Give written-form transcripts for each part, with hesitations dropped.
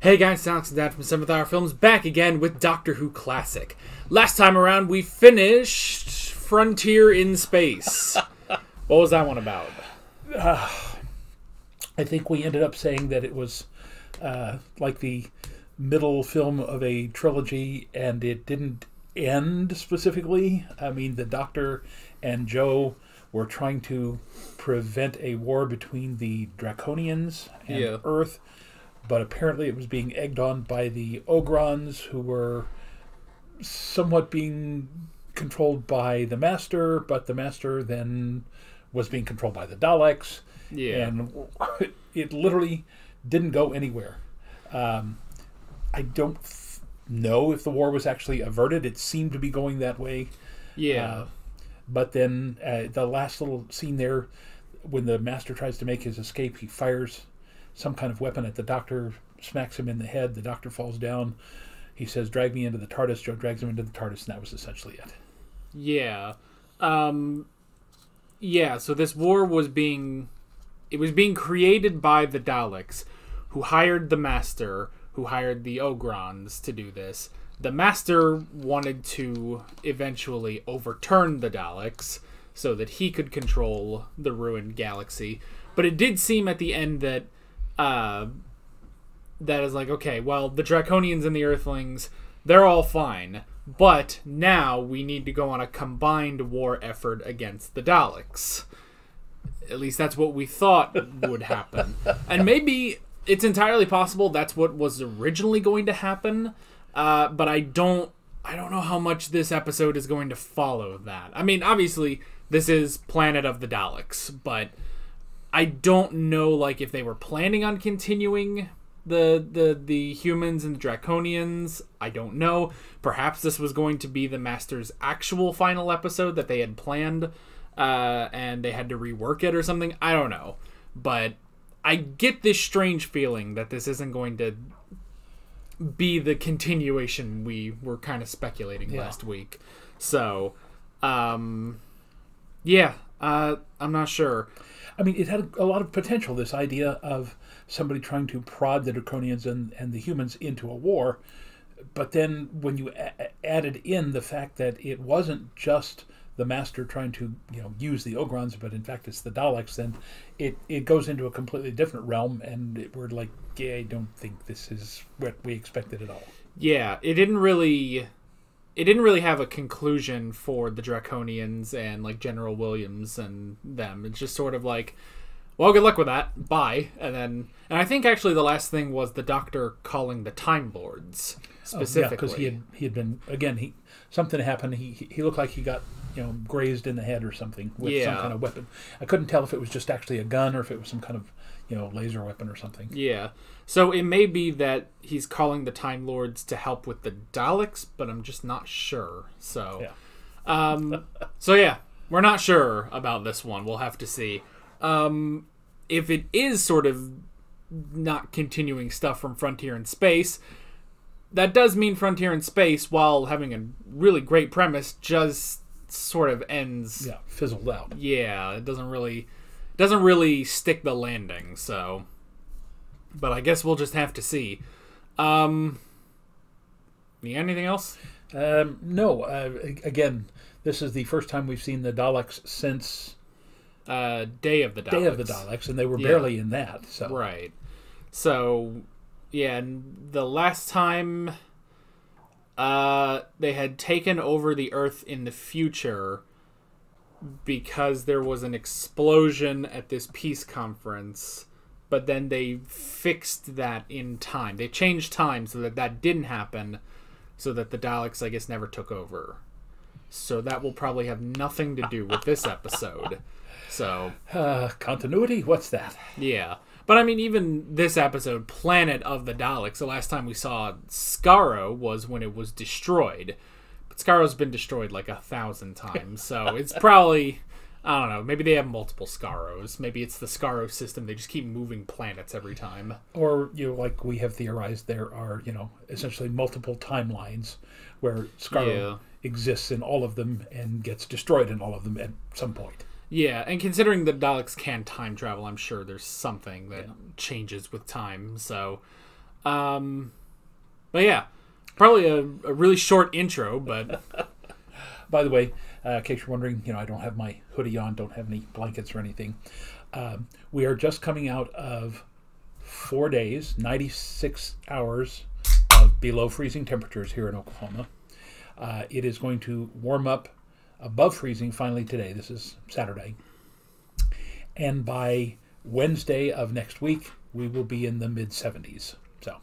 Hey guys, Alex and Dad from 7th Hour Films back again with Doctor Who Classic. Last time around we finished Frontier in Space. What was that one about? I think we ended up saying that it was like the middle film of a trilogy, and it didn't end specifically. I mean, the Doctor and Joe were trying to prevent a war between the Draconians and Earth, but apparently it was being egged on by the Ogrons, who were somewhat being controlled by the Master, but the Master then was being controlled by the Daleks. Yeah. And it literally didn't go anywhere. I don't know if the war was actually averted. It seemed to be going that way. Yeah. But then the last little scene there, when the Master tries to make his escape, he fires some kind of weapon at the Doctor, smacks him in the head. The Doctor falls down. He says, "Drag me into the TARDIS." Joe drags him into the TARDIS, and that was essentially it. Yeah. So this war was being created by the Daleks, who hired the Master, who hired the Ogrons to do this. The Master wanted to eventually overturn the Daleks so that he could control the ruined galaxy. But it did seem at the end that that is like, okay, well, the Draconians and the Earthlings, they're all fine. But now we need to go on a combined war effort against the Daleks. At least that's what we thought would happen. And maybe it's entirely possible that's what was originally going to happen. But I don't know how much this episode is going to follow that. I mean, obviously, this is Planet of the Daleks, but I don't know, like, if they were planning on continuing the humans and the Draconians. I don't know. Perhaps this was going to be the Master's actual final episode that they had planned, and they had to rework it or something. I don't know. But I get this strange feeling that this isn't going to be the continuation we were kind of speculating last week. So, I'm not sure. I mean, it had a lot of potential, this idea of somebody trying to prod the Draconians and the humans into a war. But then when you added in the fact that it wasn't just the Master trying to use the Ogrons, but in fact it's the Daleks, then it goes into a completely different realm, and we're like, yeah, I don't think this is what we expected at all. Yeah, it didn't really have a conclusion for the Draconians and like General Williams and them. It's just sort of like, well, good luck with that. Bye. And I think actually the last thing was the Doctor calling the Time Lords specifically. Because he had been, again, something happened. He looked like he got grazed in the head or something with some kind of weapon. I couldn't tell if it was just actually a gun or if it was some kind of laser weapon or something. Yeah. So it may be that he's calling the Time Lords to help with the Daleks, but I'm just not sure. So, we're not sure about this one. We'll have to see. If it is sort of not continuing stuff from Frontier in Space, that does mean Frontier in Space, while having a really great premise, just sort of ends. Yeah, fizzled out. Yeah, it doesn't really stick the landing. So, but I guess we'll just have to see. Anything else? No. Again, this is the first time we've seen the Daleks since Day of the Daleks. Day of the Daleks, and they were barely in that. So. Right. So, yeah, and the last time they had taken over the Earth in the future because there was an explosion at this peace conference, but then they fixed that in time. They changed time so that didn't happen, so that the Daleks, I guess, never took over. So that will probably have nothing to do with this episode. So continuity? What's that? Yeah. But I mean, even this episode, Planet of the Daleks, the last time we saw Skaro was when it was destroyed. But Skaro's been destroyed like 1,000 times, so it's probably, I don't know, maybe they have multiple Skaros. Maybe it's the Skaro system. They just keep moving planets every time. Or, like we have theorized, there are, essentially multiple timelines where Skaro exists in all of them and gets destroyed in all of them at some point. Yeah, and considering the Daleks can time travel, I'm sure there's something that changes with time. So, But yeah, probably a really short intro, but... By the way, in case you're wondering, I don't have my hoodie on, don't have any blankets or anything. We are just coming out of 4 days, 96 hours of below freezing temperatures here in Oklahoma. It is going to warm up above freezing finally today. This is Saturday. And by Wednesday of next week, we will be in the mid-70s. So,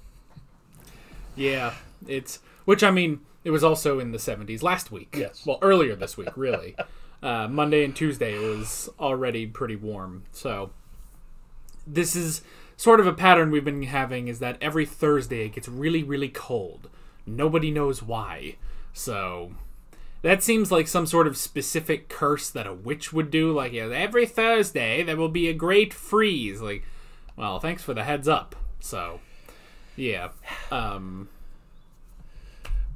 yeah, which, I mean, it was also in the 70s last week. Yes. Well, earlier this week, really. Monday and Tuesday it was already pretty warm. So, this is sort of a pattern we've been having, is that every Thursday it gets really, really cold. Nobody knows why. So, that seems like some sort of specific curse that a witch would do. Like, every Thursday there will be a great freeze. Like, well, thanks for the heads up. So, yeah.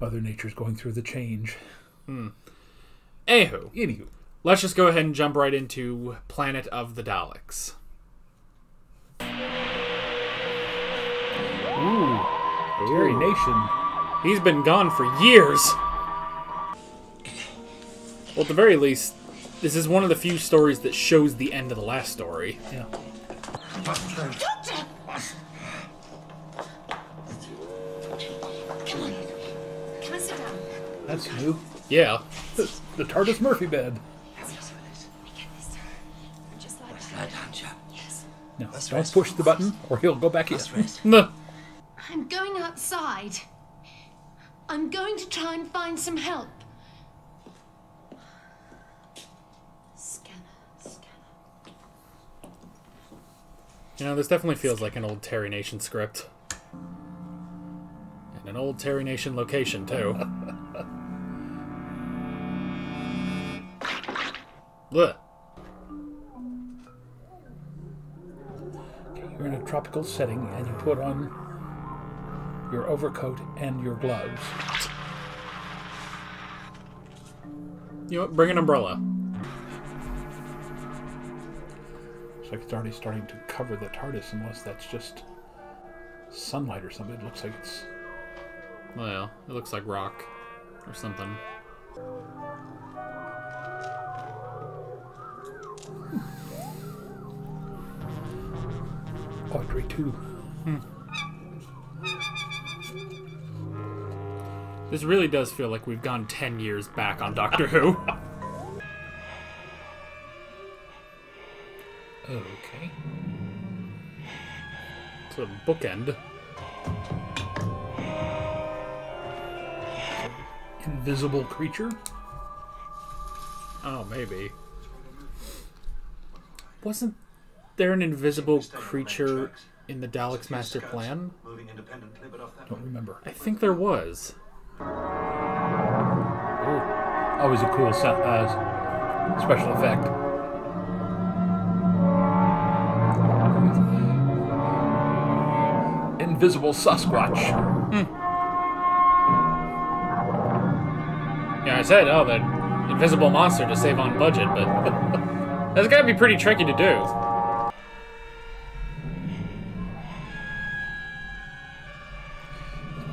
Mother Nature's going through the change. Anywho, let's just go ahead and jump right into Planet of the Daleks. Ooh, Terry Nation. He's been gone for years. Well, at the very least, this is one of the few stories that shows the end of the last story. Yeah. Doctor! Come on. Come on, sit down. That's new. Yeah. The TARDIS Murphy bed. We get this. Just like that. Lie down, Jack. Yes. No, don't push the button or he'll go back in. Let's rest. No. I'm going outside. I'm going to try and find some help. Scanner. This definitely feels like an old Terry Nation script. And an old Terry Nation location, too. Blech. You're in a tropical setting and you put on your overcoat and your gloves. You know what? Bring an umbrella. Looks like it's already starting to cover the TARDIS, unless that's just sunlight or something. It looks like it's... Well, it looks like rock or something. Audrey 2. This really does feel like we've gone 10 years back on Doctor Who. Okay. It's a bookend. Invisible creature? Oh, maybe. Wasn't there an invisible creature in the Daleks Master Plan? Don't remember. I think there was. Oh, always a cool special effect. Invisible Sasquatch. Yeah, I said, the invisible monster to save on budget, but that's gotta be pretty tricky to do.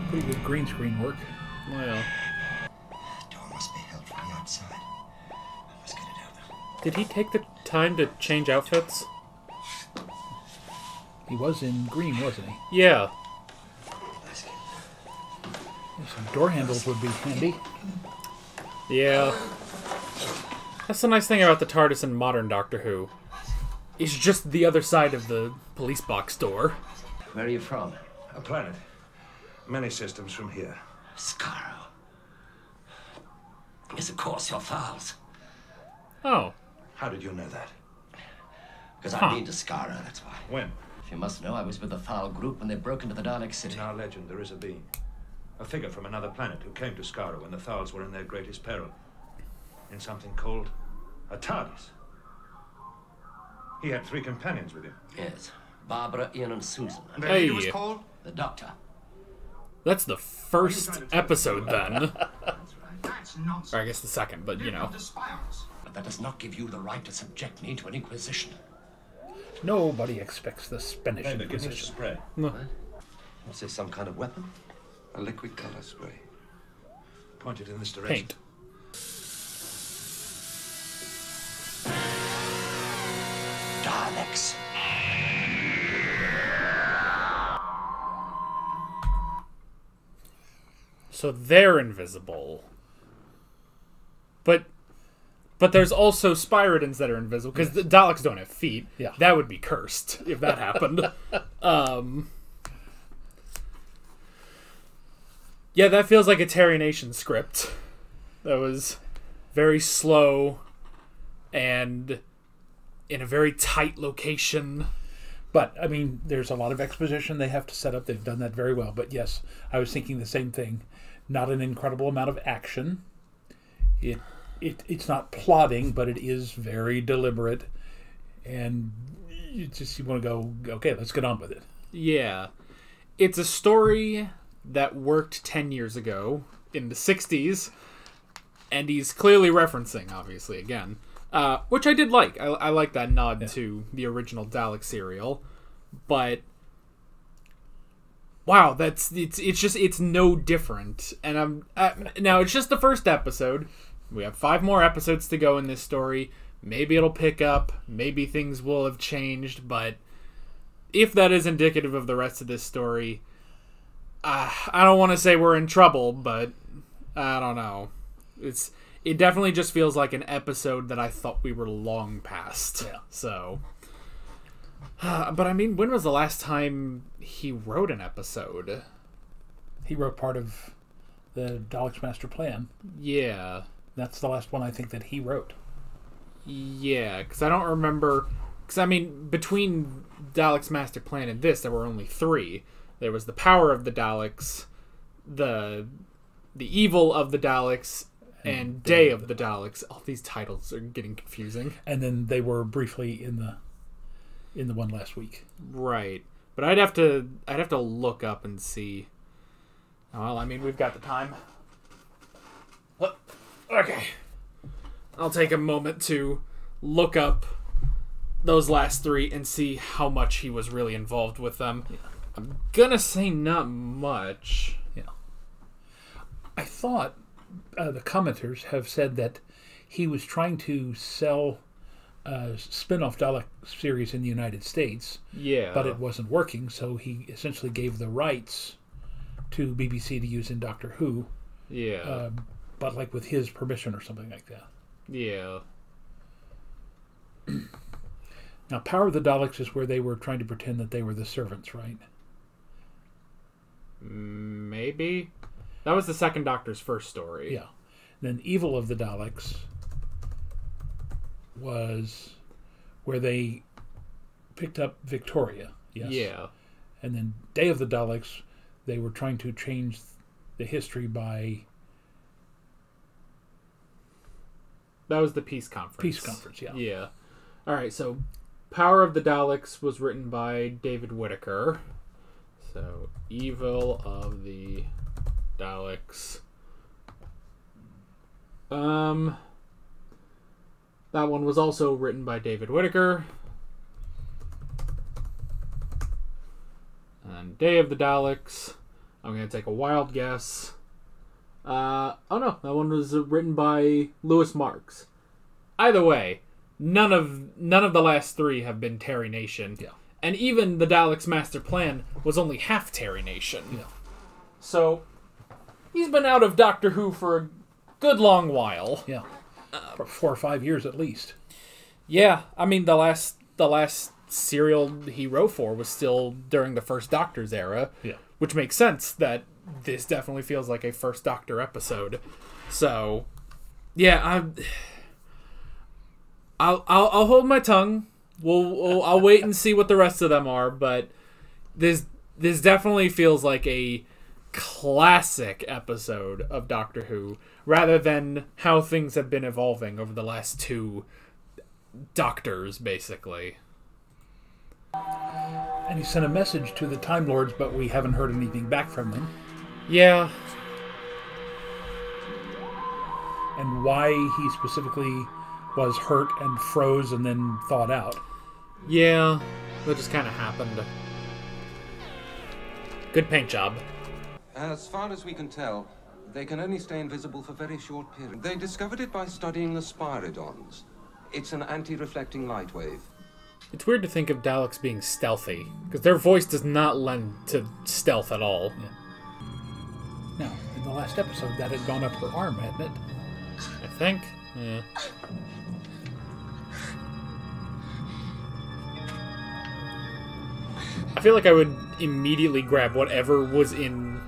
Pretty good green screen work. Well, Door must be held from the outside. I must get it open. did he take the time to change outfits? He was in green, wasn't he? Yeah. Some door handles would be handy. Yeah. That's the nice thing about the TARDIS in modern Doctor Who. It's just the other side of the police box door. Where are you from? A planet. Many systems from here. Skaro. Yes, of course, you're Thals. Oh. How did you know that? Because I've been to Skaro, that's why. When? If you must know, I was with the Thal group when they broke into the Dalek city. In our legend, there is a being. A figure from another planet who came to Skaro when the Thals were in their greatest peril. In something called a TARDIS. He had 3 companions with him. Yes. Barbara, Ian, and Susan. And Hey. He was called? the Doctor. That's the first episode, then. That's nonsense. Or I guess the second, but you know. To spy on us. But that does not give you the right to subject me to an inquisition. Nobody expects the Spanish Hey, give me a Inquisition. spray. No. What's this, some kind of weapon? A liquid color spray. Pointed in this direction. Paint. Daleks. So they're invisible. But there's also Spirodons that are invisible, because the Daleks don't have feet. Yeah. That would be cursed if that happened. Yeah, that feels like a Terry Nation script. That was very slow and in a very tight location. But, I mean, there's a lot of exposition they have to set up. They've done that very well. But, yes, I was thinking the same thing. Not an incredible amount of action. It's not plotting, but it is very deliberate. And you want to go, okay, let's get on with it. Yeah. It's a story that worked 10 years ago in the 60s. And he's clearly referencing, obviously, again. Which I did like. I like that nod to the original Dalek serial. But wow, it's no different. And now it's just the first episode. We have 5 more episodes to go in this story. Maybe it'll pick up. Maybe things will have changed. But if that is indicative of the rest of this story, I don't want to say we're in trouble, but I don't know. It definitely just feels like an episode that I thought we were long past. Yeah. So, but I mean, when was the last time he wrote an episode? He wrote part of the Daleks Master Plan. Yeah. That's the last one I think that he wrote. Yeah, because I don't remember. Because I mean, between Daleks Master Plan and this, there were only 3. There was the Power of the Daleks, the Evil of the Daleks, and Day of the Daleks. All these titles are getting confusing. And then they were briefly in the one last week. Right. But I'd have to look up and see. Well, I mean, we've got the time. Okay. I'll take a moment to look up those last 3 and see how much he was really involved with them. Yeah. I'm gonna say not much. Yeah. I thought the commenters have said that he was trying to sell a spin-off Dalek series in the United States. Yeah. But it wasn't working, so he essentially gave the rights to BBC to use in Doctor Who. Yeah. But like with his permission or something like that. Yeah. Now, Power of the Daleks is where they were trying to pretend that they were the servants, right? Maybe. That was the second Doctor's first story. Yeah. Then Evil of the Daleks was where they picked up Victoria. Yes. Yeah. And then Day of the Daleks, they were trying to change the history by... That was the Peace Conference. Peace Conference, yeah. Yeah. All right, so Power of the Daleks was written by David Whittaker. So, Evil of the Daleks. That one was also written by David Whittaker. And Day of the Daleks, I'm going to take a wild guess. Oh no, that one was written by Lewis Marks. Either way, none of the last 3 have been Terry Nation. Yeah. And even the Daleks Master Plan was only half Terry Nation. Yeah. So, he's been out of Doctor Who for a good long while. Yeah. For 4 or 5 years at least. Yeah, I mean the last serial he wrote for was still during the first Doctor's era. Yeah. Which makes sense that this definitely feels like a first Doctor episode. So, yeah, I'll hold my tongue. I'll wait and see what the rest of them are, but this definitely feels like a classic episode of Doctor Who, rather than how things have been evolving over the last 2 Doctors, basically. And he sent a message to the Time Lords, but we haven't heard anything back from them. Yeah. And why he specifically was hurt and froze and then thawed out. Yeah, that just kind of happened. Good paint job. As far as we can tell, they can only stay invisible for very short periods. They discovered it by studying the Spirodons. It's an anti-reflecting light wave. It's weird to think of Daleks being stealthy, because their voice does not lend to stealth at all. Yeah. Now, in the last episode, that had gone up her arm, hadn't it? I think. Yeah. I feel like I would immediately grab whatever was in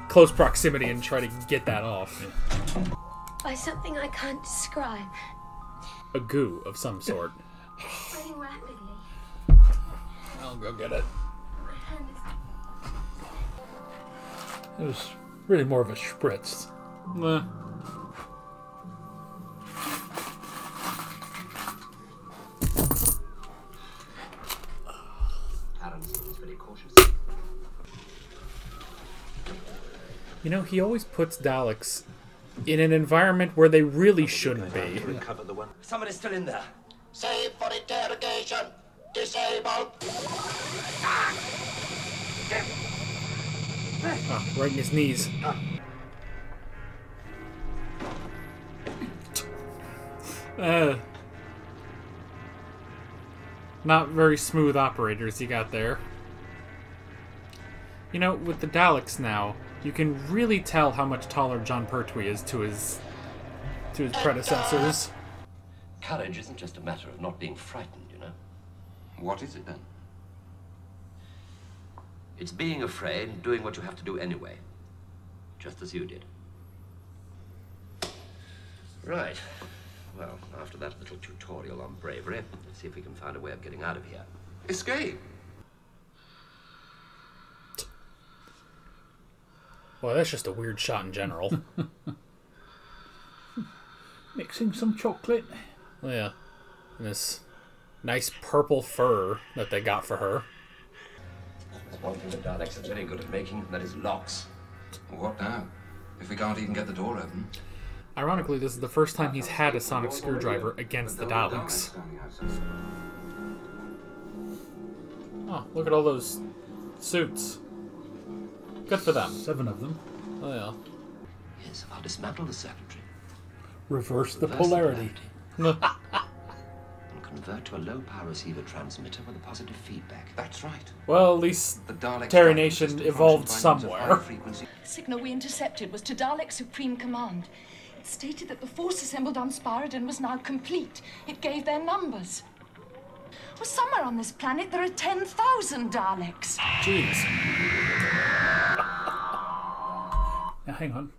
close proximity and try to get that off. By something I can't describe. A goo of some sort. Spreading rapidly. I'll go get it. My hand is... It was really more of a spritz. Meh. Very cautious. You know, he always puts Daleks in an environment where they really shouldn't be. Somebody's still in there. Save for interrogation. Disabled. Oh, right in his knees. Not very smooth operators you got there. You know, with the Daleks now, you can really tell how much taller John Pertwee is to his predecessors. Courage isn't just a matter of not being frightened, you know. What is it then? It's being afraid and doing what you have to do anyway. Just as you did. Right. Well, after that little tutorial on bravery, let's see if we can find a way of getting out of here. Escape! Well, that's just a weird shot in general. Mixing some chocolate. Yeah. And this nice purple fur that they got for her. There's one thing the Daleks are very good at making, and that is locks. What now? If we can't even get the door open? Ironically, this is the first time he's had a sonic screwdriver against the Daleks. Oh, look at all those suits. Good for them. 7 of them. Oh, yeah. Yes, I'll dismantle the circuitry. Reverse the Reverse polarity. and convert to a low-power receiver transmitter with a positive feedback. That's right. Well, at least The Daleks Terry don't Nation resist evolved function by means of somewhere. high-frequency- The signal we intercepted was to Dalek Supreme Command. It stated that the force assembled on Spirodon was now complete. It gave their numbers. Well, somewhere on this planet there are 10,000 Daleks. Jeez. Now, hang on.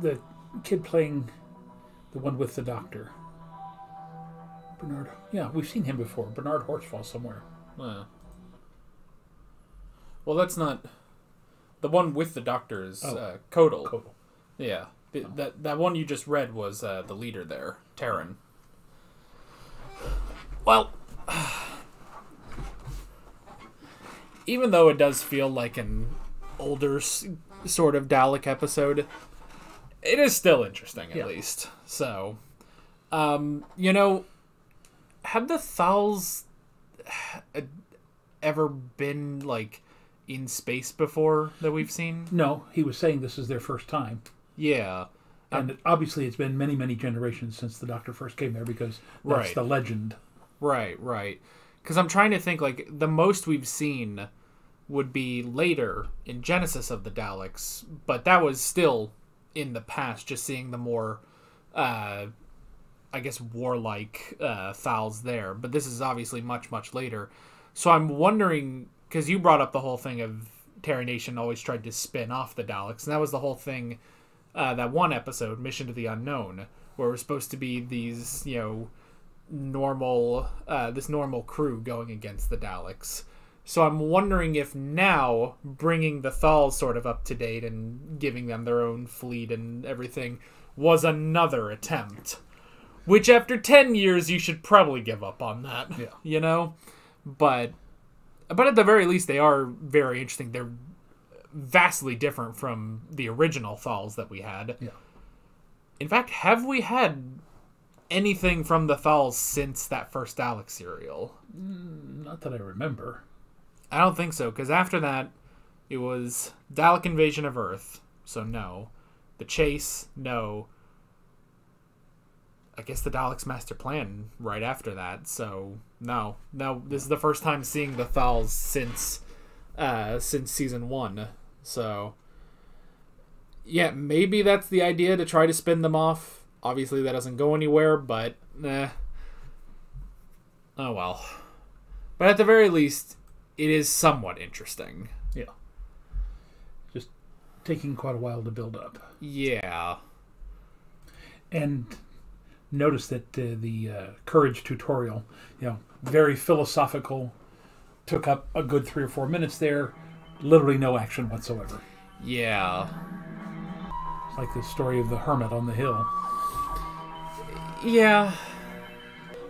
The kid playing the one with the doctor. Bernard. Yeah, we've seen him before. Bernard Horsfall somewhere. Well, that's not... The one with the doctor is Kodal. Kodal. Yeah. That one you just read was the leader there, Terran. Well... Even though it does feel like an older sort of Dalek episode, it is still interesting, at least. So, you know, have the Thals ever been, like, in space before that we've seen? No, he was saying this is their first time. Yeah. And obviously it's been many, many generations since the Doctor first came there because that's the legend. Right. Because I'm trying to think, like, the most we've seen would be later in Genesis of the Daleks, but that was still in the past, just seeing the more, I guess, warlike Thals there. But this is obviously much, much later. So I'm wondering, because you brought up the whole thing of Terry Nation always tried to spin off the Daleks, and that was the whole thing, that one episode, Mission to the Unknown, where we're supposed to be these, you know, normal crew going against the Daleks. So I'm wondering if now bringing the Thals sort of up to date and giving them their own fleet and everything was another attempt, which after 10 years you should probably give up on that. You know, but at the very least they are very interesting. They're vastly different from the original Thals that we had. Yeah. In fact, have we had anything from the Thals since that first Dalek serial. Not that I remember. I don't think so, because after that, it was Dalek Invasion of Earth, so no. The Chase, no. I guess the Daleks' Master Plan right after that, so no. No, this is the first time seeing the Thals since season 1, so... Yeah, maybe that's the idea, to try to spin them off. Obviously, that doesn't go anywhere, but... Oh well. But at the very least, it is somewhat interesting. Yeah. Just taking quite a while to build up. Yeah. And notice that the Courage tutorial, very philosophical, took up a good 3 or 4 minutes there. Literally no action whatsoever. Yeah. It's like the story of the hermit on the hill. Yeah.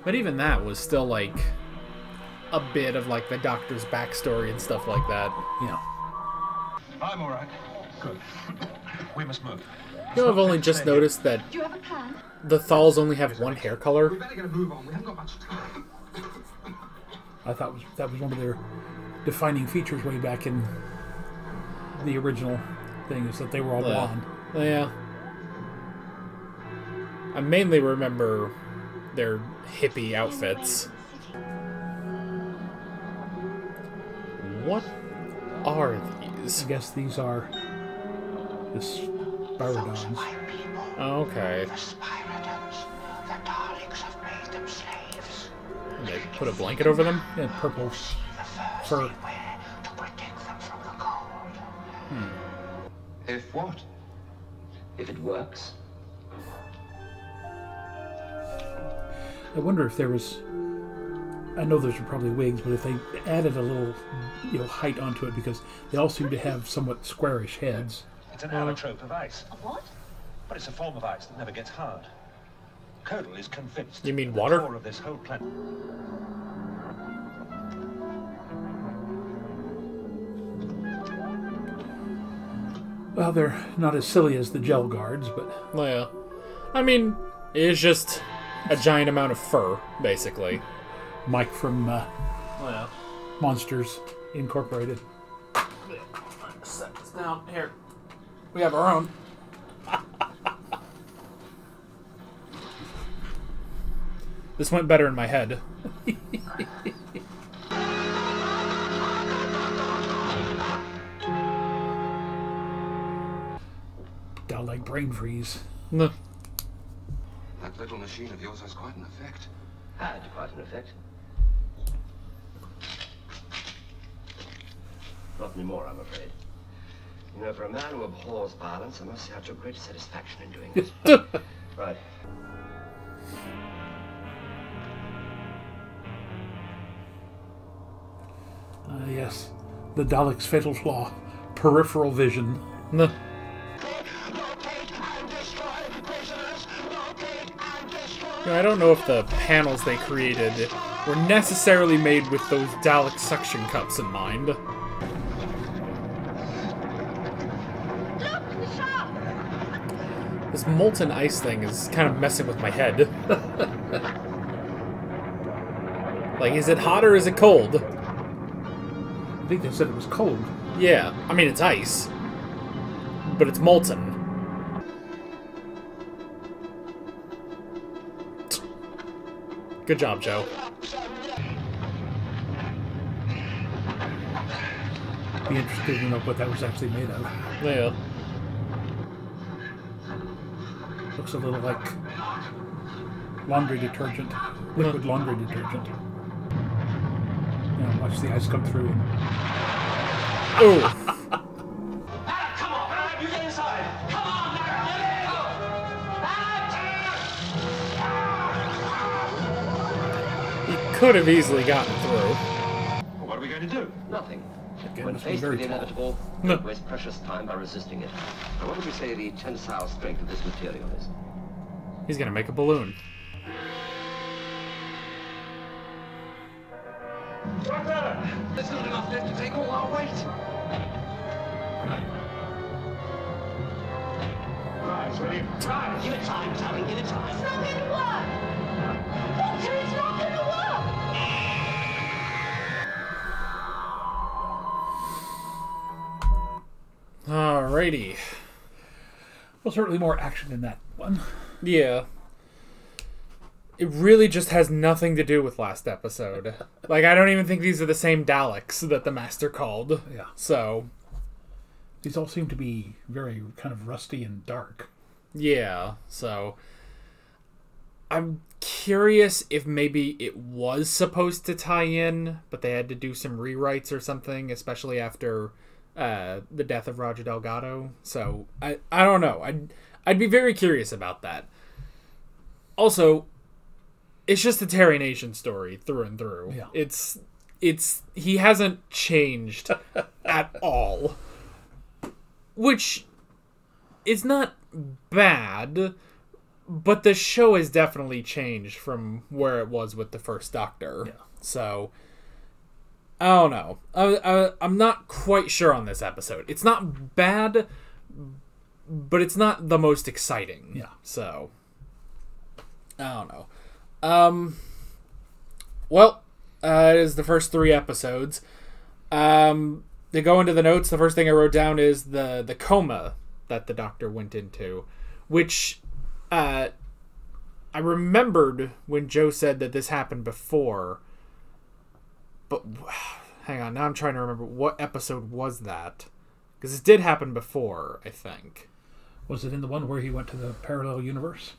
But even that was still, like, a bit of, like, the Doctor's backstory and stuff like that. Yeah. I'm all right. Good. We must move. I've only just noticed that Do you have a plan? the Thals only have one hair color. We better get a move on. We haven't got much time. I thought that was one of their defining features way back in the original thing, is that they were all blonde. Yeah. I mainly remember their hippie outfits. What are these? I guess these are the Spirodons. Oh, okay. The Spirodons. The Daleks have made them slaves. And they put a blanket over them? Yeah, purple fur. To protect them from the cold. If what? If it works. I wonder if there was... I know those are probably wigs, but if they added a little, height onto it, because they all seem to have somewhat squarish heads. It's an allotrope of ice. A what? But it's a form of ice that never gets hard. Codal is convinced. You mean that water? The core of this whole planet. Well, they're not as silly as the gel guards, but... Well, yeah. I mean, it is just a giant amount of fur, basically. Mike from Monsters Incorporated. Set this down. Here. We have our own. This went better in my head. Down like brain freeze. No. That little machine of yours has quite an effect. Had quite an effect. Not anymore, I'm afraid. For a man who abhors violence, I must say I took great satisfaction in doing it. Right. Yes. The Daleks' fatal flaw. Peripheral vision. No. I don't know if the panels they created were necessarily made with those Dalek suction cups in mind. Look, the shark! This molten ice thing is kind of messing with my head. Like, is it hot or is it cold? I think they said it was cold. Yeah, I mean, it's ice. But it's molten. Good job, Joe. Be interested to know what that was actually made of. Yeah. Looks a little like laundry detergent. Liquid laundry detergent. Watch the ice come through. Ooh. Come on, you get inside. Come on, He could have easily gotten through. What are we going to do? Nothing. Again, When must be faced very with the tall. inevitable, No. don't waste precious time by resisting it. Now, what would you say the tensile strength of this material is? He's gonna make a balloon. There's not enough left to take all our weight. Right, ready? Right, give it time, Tommy, give it time. It's not going to work! Alrighty. Well, certainly more action in that one. Yeah. It really just has nothing to do with last episode. Like, I don't even think these are the same Daleks that the Master called. Yeah. So. These all seem to be very kind of rusty and dark. Yeah, so. I'm curious if maybe it was supposed to tie in, but they had to do some rewrites or something, especially after the death of Roger Delgado. So, I don't know. I'd be very curious about that. Also, it's just a Terry Nation story through and through. Yeah. It's he hasn't changed at all. Which is not bad, but the show has definitely changed from where it was with the first Doctor. Yeah. So, I don't know. I'm not quite sure on this episode. It's not bad, but it's not the most exciting. Yeah. So, I don't know. Well, it is the first 3 episodes. To go into the notes, the first thing I wrote down is the coma that the Doctor went into, which I remembered when Joe said that this happened before, but hang on, now I'm trying to remember what episode was that, because it did happen before, I think. Was it in the one where he went to the parallel universe?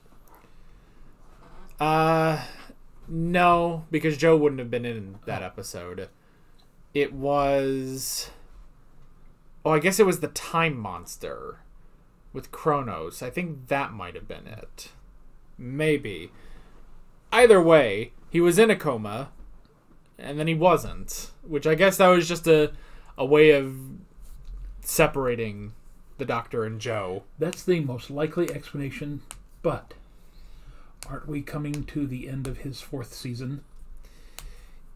No, because Joe wouldn't have been in that episode. It was... Oh, I guess it was the Time Monster with Kronos. I think that might have been it. Maybe. Either way, he was in a coma, and then he wasn't. Which I guess that was just a way of separating the Doctor and Joe. That's the most likely explanation, but aren't we coming to the end of his 4th season?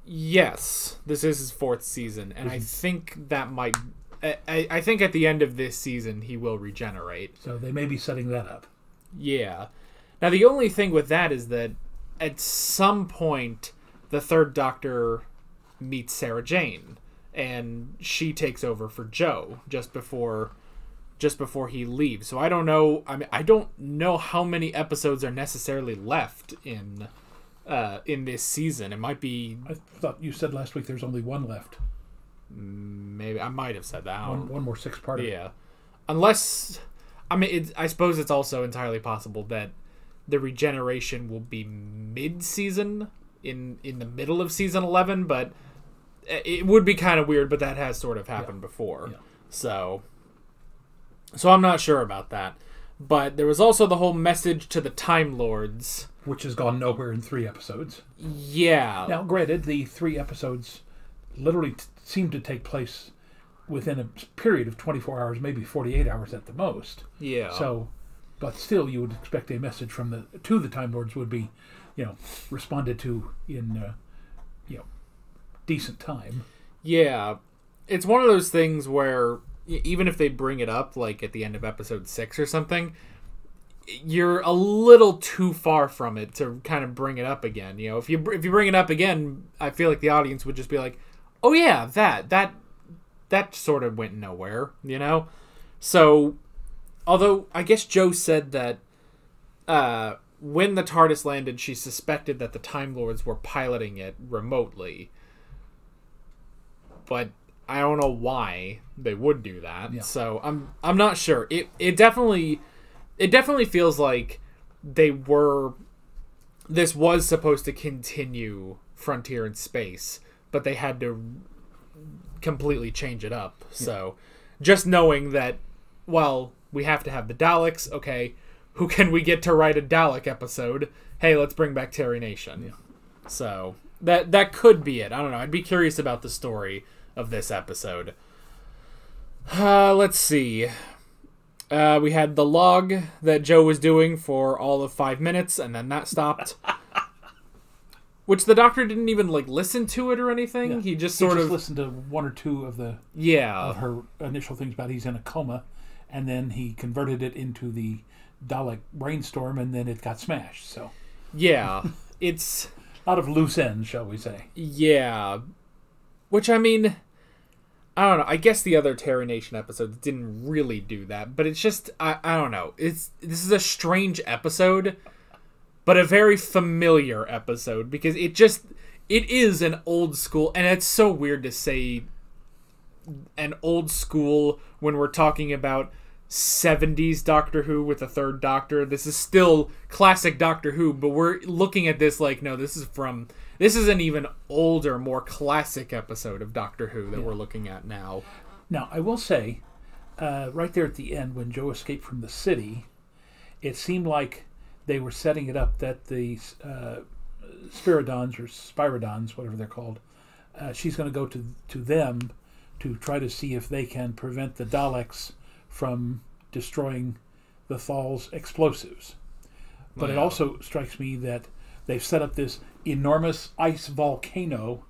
Yes, this is his 4th season, and I think that might... I think at the end of this season he will regenerate. So they may be setting that up. Yeah. Now the only thing with that is that at some point the 3rd Doctor meets Sarah Jane, and she takes over for Joe just before he leaves. So I don't know. I mean, I don't know how many episodes are necessarily left in this season. It might be... I thought you said last week there's only 1 left. Maybe I might have said that. One more 6-parter. Yeah, unless I mean, I suppose it's also entirely possible that the regeneration will be mid-season in the middle of season 11. But it would be kind of weird. But that has sort of happened before. Yeah. So I'm not sure about that. But there was also the whole message to the Time Lords, which has gone nowhere in 3 episodes. Yeah. Now, granted, the 3 episodes literally seem to take place within a period of 24 hours, maybe 48 hours at the most. Yeah. So, but still, you would expect a message from the Time Lords would be, responded to in, decent time. Yeah. It's one of those things where even if they bring it up, like at the end of episode 6 or something, you're a little too far from it to kind of bring it up again. If you bring it up again, I feel like the audience would just be like, oh yeah, that sort of went nowhere, So, although I guess Joe said that when the TARDIS landed, she suspected that the Time Lords were piloting it remotely. But I don't know why they would do that. Yeah. So I'm not sure. It definitely feels like this was supposed to continue Frontier in Space, but they had to completely change it up. Yeah. So just knowing that, well, we have to have the Daleks, okay, who can we get to write a Dalek episode? Hey, let's bring back Terry Nation. Yeah. So that could be it. I don't know. I'd be curious about the story of this episode. Let's see. We had the log that Joe was doing for all of 5 minutes, and then that stopped. Which the Doctor didn't even listen to it or anything. Yeah. He just sort of listened to 1 or 2 of the of her initial things about he's in a coma, and then he converted it into the Dalek brainstorm, and then it got smashed. So yeah, it's a lot of loose ends, shall we say? Yeah, which I mean, I don't know. I guess the other Terra Nation episodes didn't really do that, but it's just I don't know. This is a strange episode, but a very familiar episode because it is an old school, and it's so weird to say an old school when we're talking about 70s Doctor Who with the third Doctor. This is still classic Doctor Who, but we're looking at this like, no, this is an even older, more classic episode of Doctor Who that we're looking at now. Now, I will say, right there at the end, when Jo escaped from the city, it seemed like they were setting it up that the Spirodons, or Spirodons, whatever they're called, she's going to go to them to try to see if they can prevent the Daleks from destroying the Thal's explosives. But it also strikes me that they've set up this enormous ice volcano,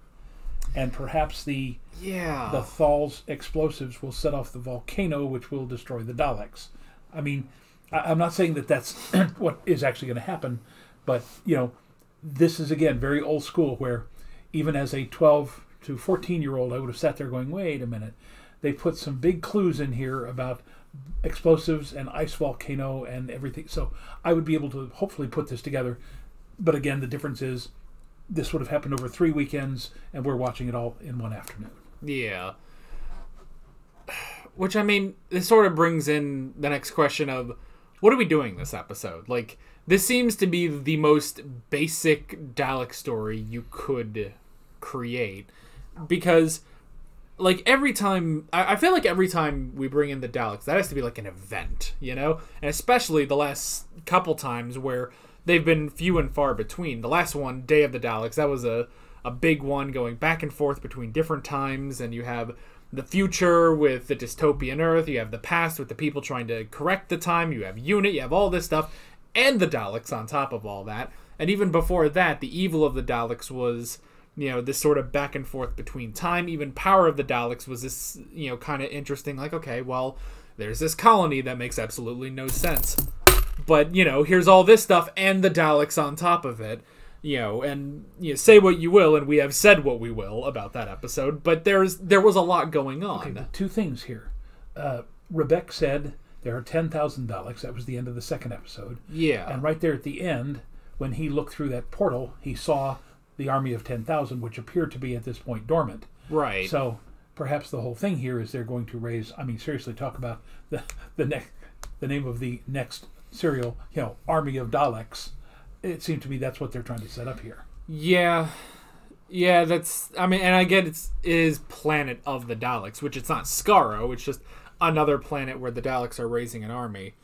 and perhaps the Thal's explosives will set off the volcano, which will destroy the Daleks. I mean, I'm not saying that that's what is actually going to happen, but, this is, again, very old school, where even as a 12 to 14-year-old, I would have sat there going, wait a minute. They put some big clues in here about explosives and ice volcano and everything. So I would be able to hopefully put this together. But again, the difference is this would have happened over 3 weekends, and we're watching it all in one afternoon. Yeah. Which, I mean, this sort of brings in the next question of, what are we doing this episode? Like, this seems to be the most basic Dalek story you could create. Because, like, every time... I feel like every time we bring in the Daleks, that has to be, like, an event, And especially the last couple times where they've been few and far between. The last one, Day of the Daleks, that was a big one going back and forth between different times, and you have the future with the dystopian Earth, you have the past with the people trying to correct the time, you have UNIT, you have all this stuff, and the Daleks on top of all that. And even before that, the evil of the Daleks was... this sort of back and forth between time. Even Power of the Daleks was this, kind of interesting. Like, okay, well, there's this colony that makes absolutely no sense. But, here's all this stuff and the Daleks on top of it. And say what you will, and we have said what we will about that episode. But there was a lot going on. Okay, but 2 things here. Rebecca said there are 10,000 Daleks. That was the end of the second episode. Yeah. And right there at the end, when he looked through that portal, he saw the army of 10,000, which appeared to be at this point dormant. Right. So perhaps the whole thing here is they're going to raise, seriously, talk about the name of the next serial, Army of Daleks. It seemed to me that's what they're trying to set up here. Yeah, that's, and I get it is Planet of the Daleks, which it's not Skaro, it's just another planet where the Daleks are raising an army.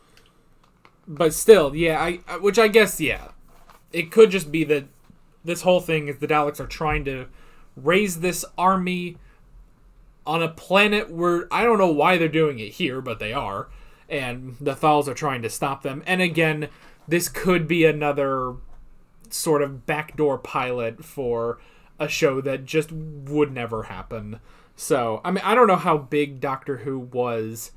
But still, which I guess, it could just be that this whole thing is the Daleks are trying to raise this army on a planet where I don't know why they're doing it here, but they are. And the Thals are trying to stop them. And again, this could be another sort of backdoor pilot for a show that just would never happen. So, I don't know how big Doctor Who was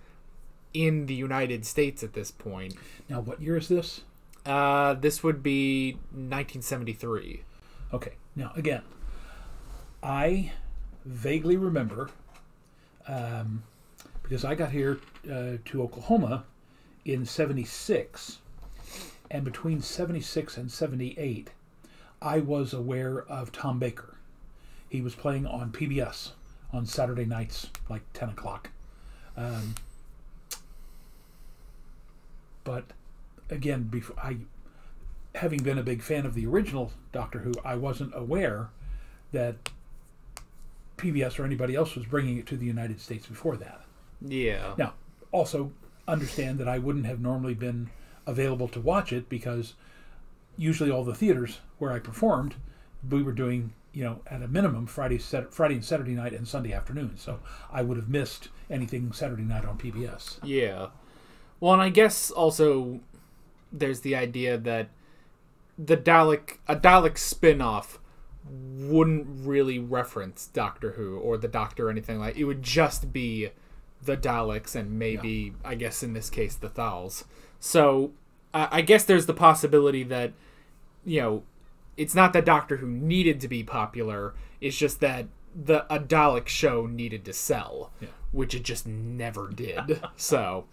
in the United States at this point. Now, what year is this? This would be 1973. Okay. Now, again, I vaguely remember, because I got here to Oklahoma in 76, and between 76 and 78, I was aware of Tom Baker. He was playing on PBS on Saturday nights, like 10 o'clock. But again, having been a big fan of the original Doctor Who, I wasn't aware that PBS or anybody else was bringing it to the United States before that. Yeah. Now, also understand that I wouldn't have normally been available to watch it because usually all the theaters where I performed, we were doing, at a minimum Friday and Saturday night and Sunday afternoon. So I would have missed anything Saturday night on PBS. Yeah. Well, and I guess also there's the idea that a Dalek spin-off wouldn't really reference Doctor Who or the Doctor or anything like. It would just be the Daleks and maybe, I guess in this case, the Thals. So I guess there's the possibility that, it's not that Doctor Who needed to be popular. It's just that a Dalek show needed to sell, which it just never did. So,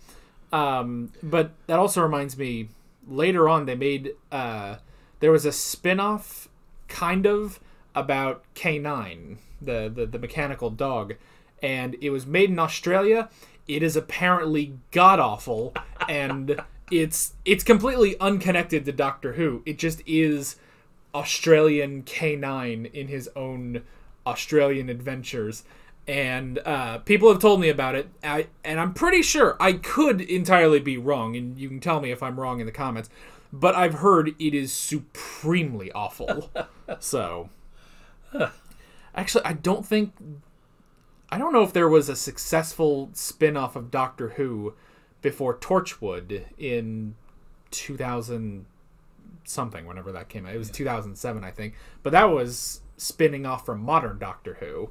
but that also reminds me, later on they made, there was a spin-off, kind of, about K9, the mechanical dog, and it was made in Australia. It is apparently god-awful, and it's completely unconnected to Doctor Who. It just is Australian K9 in his own Australian adventures, and people have told me about it, and I'm pretty sure, I could entirely be wrong, and you can tell me if I'm wrong in the comments, but I've heard it is supremely awful. So, actually, I don't know if there was a successful spin-off of Doctor Who before Torchwood in 2000 something, whenever that came out. It was 2007, I think. But that was spinning off from modern Doctor Who.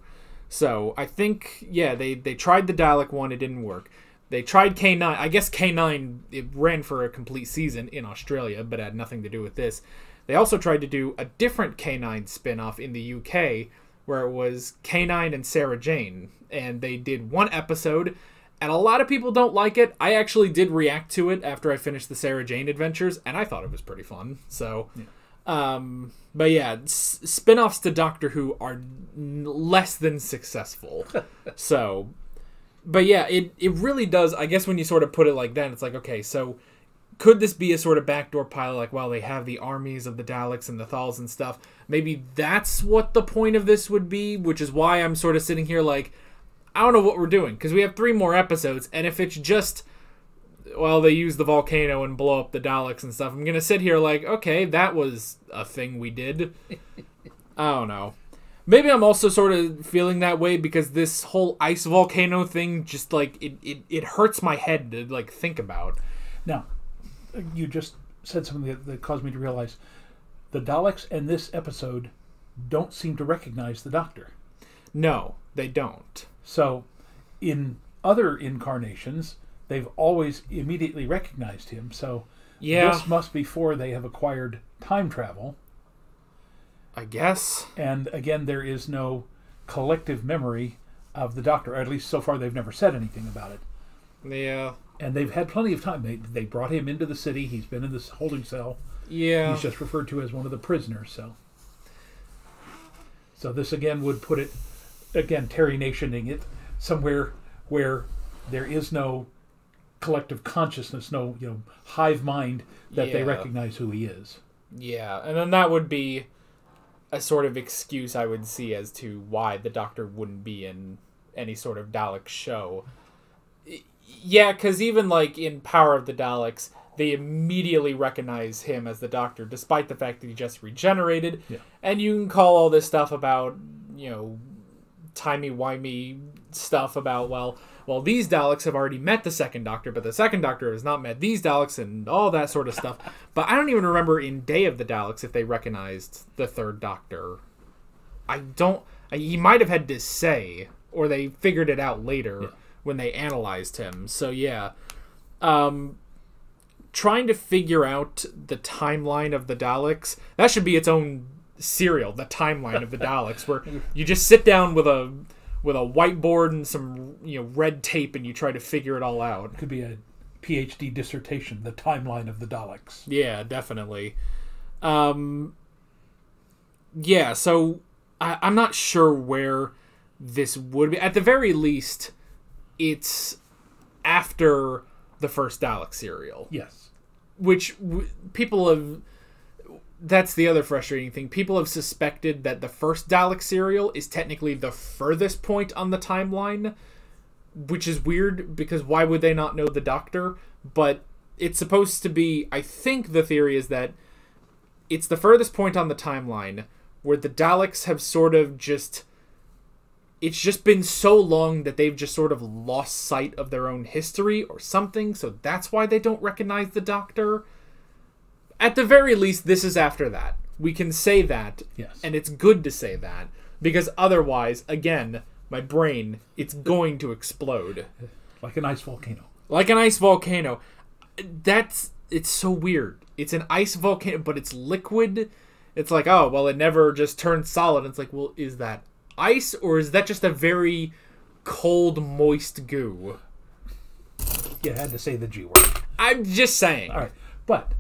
So I think, they tried the Dalek one, it didn't work. They tried K9. I guess K9, it ran for a complete season in Australia, but had nothing to do with this. They also tried to do a different K9 spin-off in the UK, where it was K9 and Sarah Jane. And they did one episode, and a lot of people don't like it. I actually did react to it after I finished the Sarah Jane adventures, and I thought it was pretty fun. So, but yeah, spin-offs to Doctor Who are less than successful. So, but yeah, it really does. I guess when you sort of put it like that, it's like, okay, so could this be a sort of backdoor pilot? Like, well, they have the armies of the Daleks and the Thals and stuff. Maybe that's what the point of this would be, which is why I'm sort of sitting here like, I don't know what we're doing, because we have 3 more episodes, and if it's just, well, they use the volcano and blow up the Daleks and stuff, I'm going to sit here like, okay, that was a thing we did. I don't know. Maybe I'm also sort of feeling that way because this whole ice volcano thing just, like, it hurts my head to, like, think about. Now, you just said something that caused me to realize the Daleks in this episode don't seem to recognize the Doctor. No, they don't. So, in other incarnations, they've always immediately recognized him. So, this must be before they have acquired time travel. I guess. And again, there is no collective memory of the Doctor. Or at least so far, they've never said anything about it. Yeah. And they've had plenty of time. They brought him into the city. He's been in this holding cell. Yeah. He's just referred to as one of the prisoners. So this again would put it, again, Terry Nationing it somewhere where there is no collective consciousness, no hive mind that they recognize who he is. Yeah, and then that would be a sort of excuse I would see as to why the Doctor wouldn't be in any sort of Dalek show. Yeah, because even like in Power of the Daleks, they immediately recognize him as the Doctor, despite the fact that he just regenerated. Yeah. And you can call all this stuff about, timey-wimey stuff about, well, these Daleks have already met the second Doctor, but the second Doctor has not met these Daleks and all that sort of stuff. But I don't even remember in Day of the Daleks if they recognized the third Doctor. He might have had to say, or they figured it out later when they analyzed him. So yeah. Trying to figure out the timeline of the Daleks, that should be its own serial, the timeline of the Daleks, where you just sit down with a whiteboard and some red tape and you try to figure it all out. It could be a PhD dissertation, the timeline of the Daleks. Yeah, definitely. Yeah, so I'm not sure where this would be. At the very least, it's after the first Dalek serial. Yes. Which people have... That's the other frustrating thing. People have suspected that the first Dalek serial is technically the furthest point on the timeline, which is weird because why would they not know the Doctor? But it's supposed to be... I think the theory is that it's the furthest point on the timeline where the Daleks have sort of just... It's just been so long that they've just sort of lost sight of their own history or something, so that's why they don't recognize the Doctor. At the very least, this is after that. We can say that, yes. And it's good to say that, because otherwise, again, my brain, it's going to explode. Like an ice volcano. Like an ice volcano. It's so weird. It's an ice volcano, but it's liquid. It's like, oh, well, it never just turned solid. It's like, well, is that ice, or is that just a very cold, moist goo? You had to say the G word. I'm just saying. All right. But,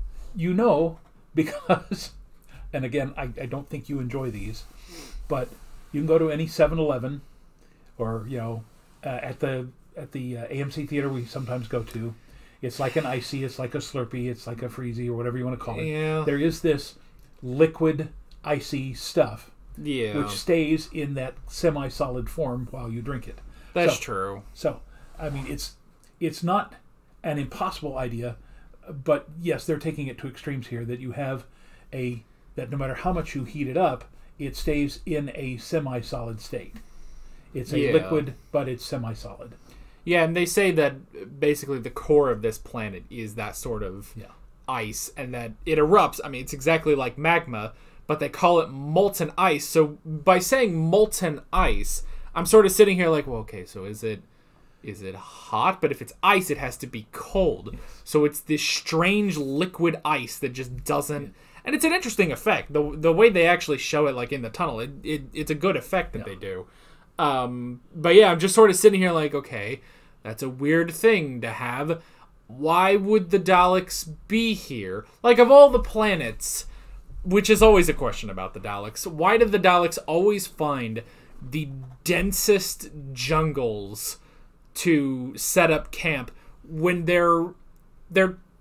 because, and again, I don't think you enjoy these, but you can go to any 7-Eleven or, at the AMC theater we sometimes go to. It's like an Icy, it's like a Slurpee, it's like a Freezy, or whatever you want to call it. Yeah. There is this liquid, icy stuff which stays in that semi-solid form while you drink it. That's true. So, I mean, it's not an impossible idea, but yes, they're taking it to extremes here, that you have that no matter how much you heat it up, it stays in a semi-solid state. It's a liquid, but it's semi-solid. Yeah, and they say that basically the core of this planet is that sort of ice, and that it erupts. I mean, it's exactly like magma, but they call it molten ice. So by saying molten ice, I'm sort of sitting here like, well, okay, so is it hot? But if it's ice, it has to be cold. Yes. So it's this strange liquid ice that just doesn't... And it's an interesting effect. The way they actually show it, like in the tunnel, it's a good effect that they do. But yeah, I'm just sort of sitting here like, okay, that's a weird thing to have. Why would the Daleks be here? Like, of all the planets, which is always a question about the Daleks, why do the Daleks always find the densest jungles to set up camp when they're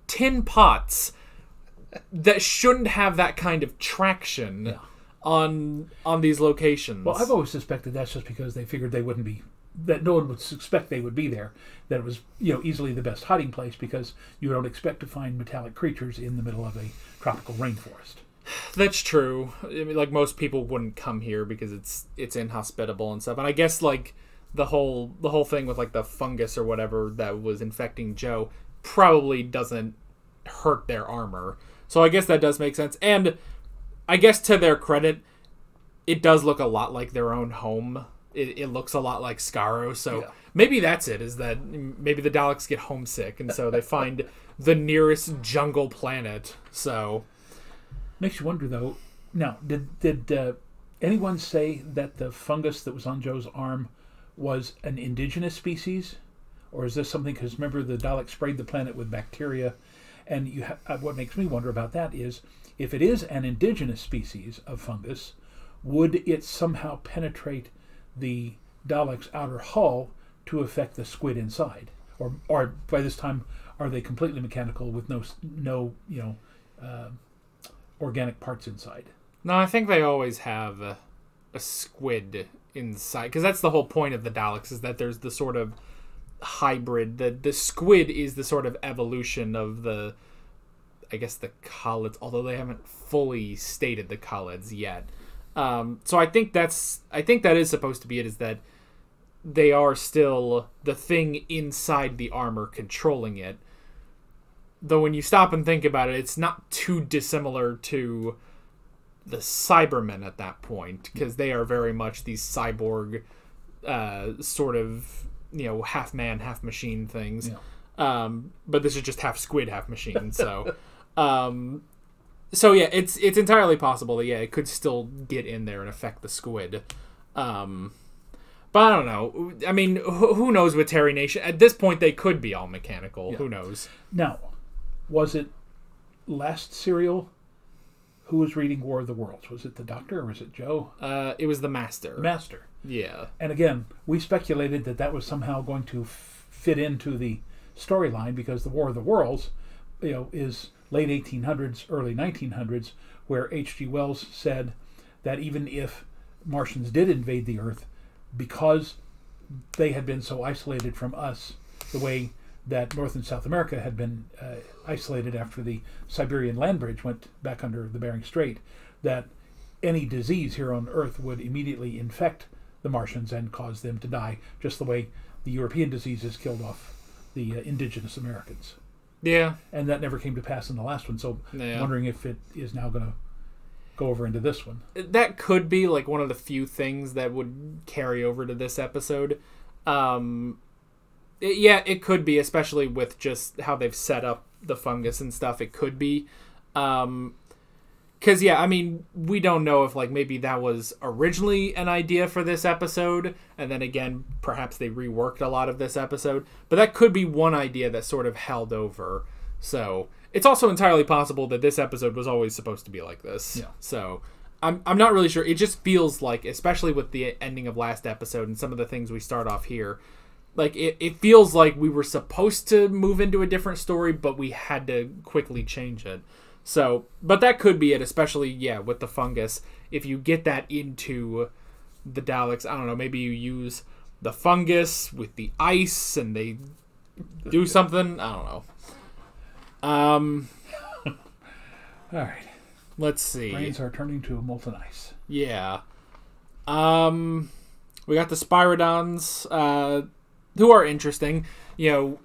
tin pots that shouldn't have that kind of traction on these locations? Well, I've always suspected that's just because they figured they wouldn't be, that no one would suspect they would be there, that it was easily the best hiding place because you don't expect to find metallic creatures in the middle of a tropical rainforest. That's true. I mean, like, most people wouldn't come here because it's inhospitable and stuff. And I guess like the whole thing with like the fungus or whatever that was infecting Joe probably doesn't hurt their armor. So I guess that does make sense. And I guess to their credit, it does look a lot like their own home. It looks a lot like Skaro. So maybe that's it, is that maybe the Daleks get homesick and so they find the nearest jungle planet. So makes you wonder though. Now, did anyone say that the fungus that was on Joe's arm was an indigenous species? Or is this something, because remember the Daleks sprayed the planet with bacteria, and what makes me wonder about that is, if it is an indigenous species of fungus, would it somehow penetrate the Daleks' outer hull to affect the squid inside? Or by this time, are they completely mechanical with no organic parts inside? No, I think they always have a squid inside, because that's the whole point of the Daleks, is that there's the sort of hybrid. The squid is the sort of evolution of the Khalids, although they haven't fully stated the Khalids yet. So I think that is supposed to be it, is that they are still the thing inside the armor controlling it. Though when you stop and think about it, it's not too dissimilar to the Cybermen at that point, because they are very much these cyborg sort of, half man, half machine things. Yeah. But this is just half squid, half machine. So, so yeah, it's entirely possible that it could still get in there and affect the squid. But I don't know. I mean, who knows with Terry Nation? At this point, they could be all mechanical. Yeah. Who knows? Now, was it last serial? Who was reading War of the Worlds? Was it the Doctor or was it Joe? It was the Master. Master. Yeah. And again, we speculated that was somehow going to fit into the storyline because the War of the Worlds, is late 1800s, early 1900s, where H.G. Wells said that even if Martians did invade the Earth, because they had been so isolated from us, the way that North and South America had been isolated after the Siberian land bridge went back under the Bering Strait, that any disease here on Earth would immediately infect the Martians and cause them to die, just the way the European diseases killed off the indigenous Americans. Yeah. And that never came to pass in the last one, so I'm wondering if it is now going to go over into this one. That could be like one of the few things that would carry over to this episode. It could be, especially with just how they've set up the fungus and stuff. It could be. Because Because, yeah, I mean, we don't know if, like, maybe that was originally an idea for this episode, and then, again, perhaps they reworked a lot of this episode. But that could be one idea that sort of held over. So, it's also entirely possible that this episode was always supposed to be like this. Yeah. So, I'm not really sure. It just feels like, especially with the ending of last episode and some of the things we start off here, like, it feels like we were supposed to move into a different story, but we had to quickly change it. So, but that could be it, especially, yeah, with the fungus. If you get that into the Daleks, I don't know, maybe you use the fungus with the ice and they do something. I don't know. All right. Let's see. Brains are turning to molten ice. Yeah. We got the Spirodons, who are interesting. You know,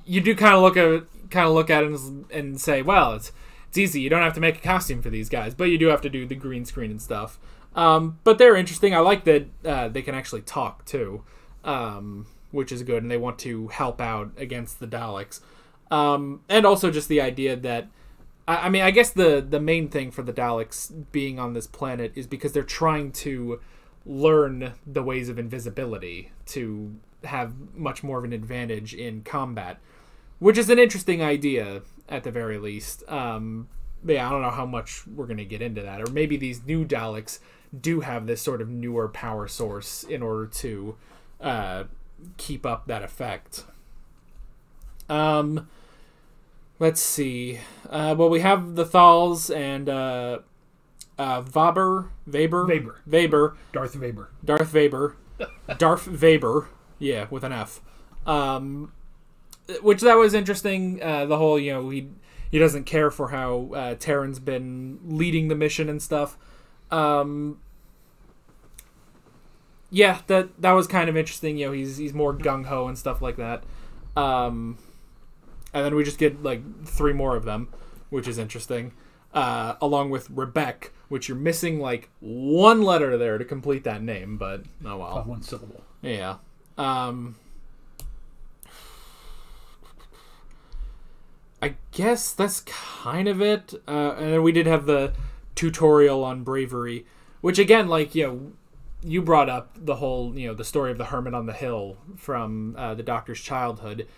you do kind of look at it and say, well, it's easy. You don't have to make a costume for these guys, but you do have to do the green screen and stuff. But they're interesting. I like that they can actually talk too, which is good, and they want to help out against the Daleks. And also just the idea that, I mean, I guess the main thing for the Daleks being on this planet is because they're trying to learn the ways of invisibility to have much more of an advantage in combat, which is an interesting idea at the very least. Yeah, I don't know how much we're going to get into that. Or maybe these new Daleks do have this sort of newer power source in order to keep up that effect. Let's see. Well, we have the Thals and Weber. Darth Weber. Darth Weber. Yeah, with an F. Which that was interesting. The whole, you know, he doesn't care for how Terran's been leading the mission and stuff. Yeah, that was kind of interesting. You know, he's more gung ho and stuff like that. And then we just get like 3 more of them, which is interesting. Along with Rebecca, which you're missing like 1 letter there to complete that name, but oh well. 1 syllable. Yeah. I guess that's kind of it. And then we did have the tutorial on bravery, which again, like, you know, you brought up the whole, you know, the story of the Hermit on the Hill from the Doctor's childhood.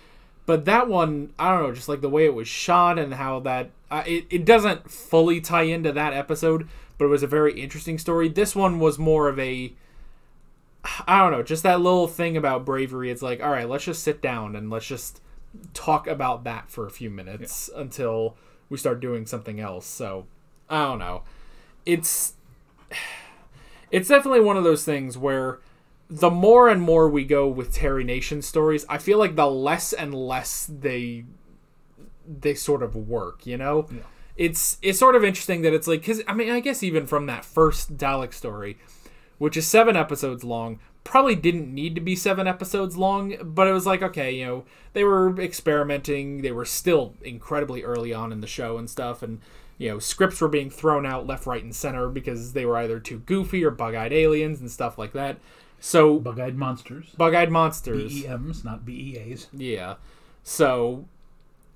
But that one, I don't know, just like the way it was shot and how that... it doesn't fully tie into that episode, but it was a very interesting story. This one was more of a... I don't know, just that little thing about bravery. It's like, all right, let's just sit down and let's just talk about that for a few minutes until we start doing something else. So, I don't know. It's definitely one of those things where the more and more we go with Terry Nation stories, I feel like the less and less they sort of work, you know? Yeah. It's sort of interesting that it's like, because, I mean, I guess even from that first Dalek story, which is 7 episodes long, probably didn't need to be 7 episodes long, but it was like, okay, you know, they were experimenting, they were still incredibly early on in the show and stuff, and, you know, scripts were being thrown out left, right, and center because they were either too goofy or bug-eyed aliens and stuff like that. So Bug-eyed monsters. BEMs, not BEAs. Yeah. So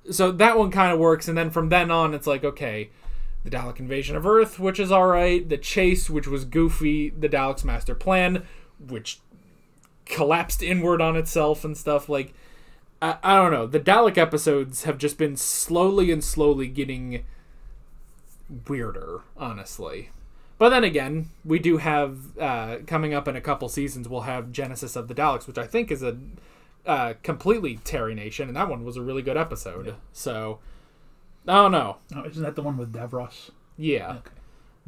that one kind of works, and then from then on, it's like, okay, the Dalek invasion of Earth, which is alright, the chase, which was goofy, the Daleks' master plan, which collapsed inward on itself and stuff. Like, I don't know. The Dalek episodes have just been slowly getting weirder, honestly. But then again, we do have, coming up in a couple seasons, we'll have Genesis of the Daleks, which I think is a completely Terry Nation, and that one was a really good episode. Yeah. So, I don't know. Oh, isn't that the one with Davros? Yeah. Okay.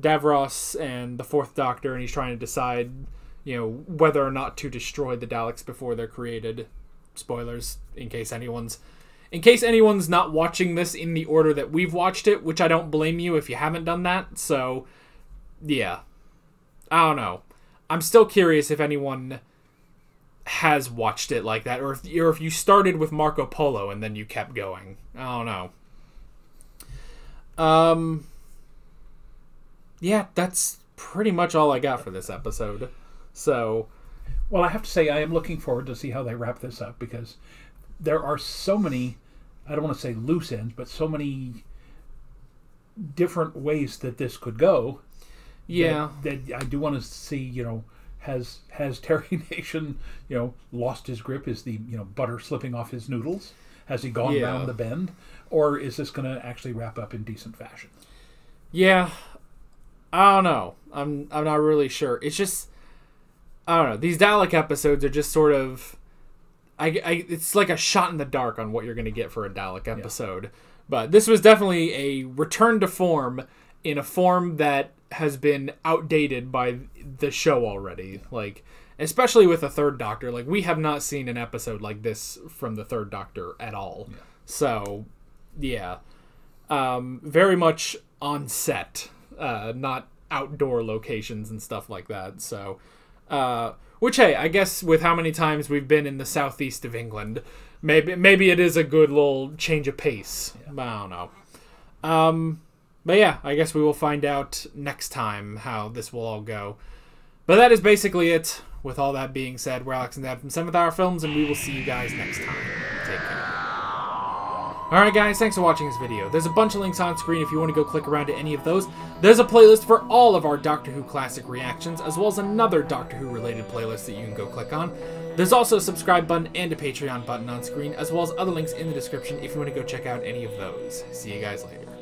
Davros and the 4th Doctor, and he's trying to decide, you know, whether or not to destroy the Daleks before they're created. Spoilers, in case anyone's not watching this in the order that we've watched it, which I don't blame you if you haven't done that. So, yeah. I don't know. I'm still curious if anyone has watched it like that, or if you started with Marco Polo and then you kept going. I don't know. Yeah, that's pretty much all I got for this episode. So, well, I have to say I am looking forward to see how they wrap this up, because there are so many, I don't want to say loose ends, but so many different ways that this could go. Yeah. That I do want to see, has Terry Nation, lost his grip? Is the, butter slipping off his noodles? Has he gone round the bend? Or is this going to actually wrap up in decent fashion? Yeah. I don't know. I'm not really sure. It's just, I don't know. These Dalek episodes are just sort of, it's like a shot in the dark on what you're going to get for a Dalek episode. Yeah. But this was definitely a return to form in a form that has been outdated by the show already. Like, especially with the Third Doctor. Like, we have not seen an episode like this from the Third Doctor at all. Yeah. So, yeah. Very much on set. Not outdoor locations and stuff like that. So, which, hey, I guess with how many times we've been in the southeast of England, maybe it is a good little change of pace. Yeah. I don't know. But yeah, I guess we will find out next time how this will all go. But that is basically it. With all that being said, we're Alex and Dad from 7th Hour Films, and we will see you guys next time. Take care. Alright guys, thanks for watching this video. There's a bunch of links on screen if you want to go click around to any of those. There's a playlist for all of our Doctor Who classic reactions, as well as another Doctor Who related playlist that you can go click on. There's also a subscribe button and a Patreon button on screen, as well as other links in the description if you want to go check out any of those. See you guys later.